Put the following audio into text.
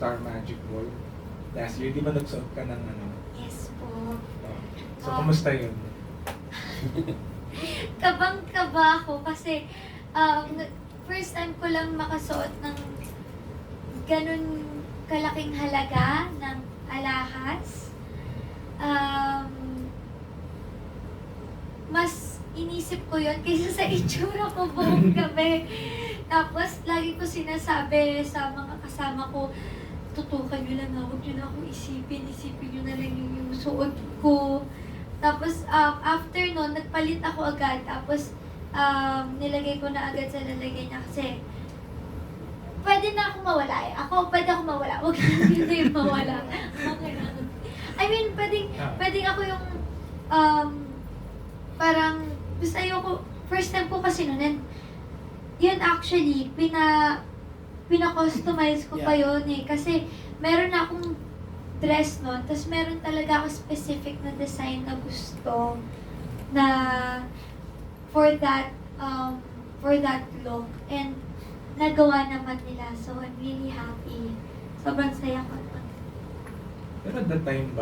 Star Magic Ball last year. Di ba nagsuot ka ng ano? Yes po. So, kumusta yun? Kabang-kaba ako kasi first time ko lang makasuot ng ganun kalaking halaga ng alahas. Mas inisip ko yun kaysa sa itsura ko buong gabi. Tapos, lagi ko sinasabi sa mga kasama ko, tutukan nyo lang, huwag nyo na akong isipin nyo na lang yung suot ko. Tapos, after nun, nagpalit ako agad. Tapos, nilagay ko na agad sa lalagay niya kasi pwede na akong mawala eh. Pwede ako mawala. Huwag na yung mawala. Okay na. I mean, pwedeng ako yung parang gusto ayoko, first time ko kasi nun, and yun actually, pina-customize ko pa yun eh. Kasi meron na akong dress nun, tapos meron talaga ako specific na design na gusto na for that look. And nagawa naman nila. So, I'm really happy. Sobrang saya ko. Pero at that time ba,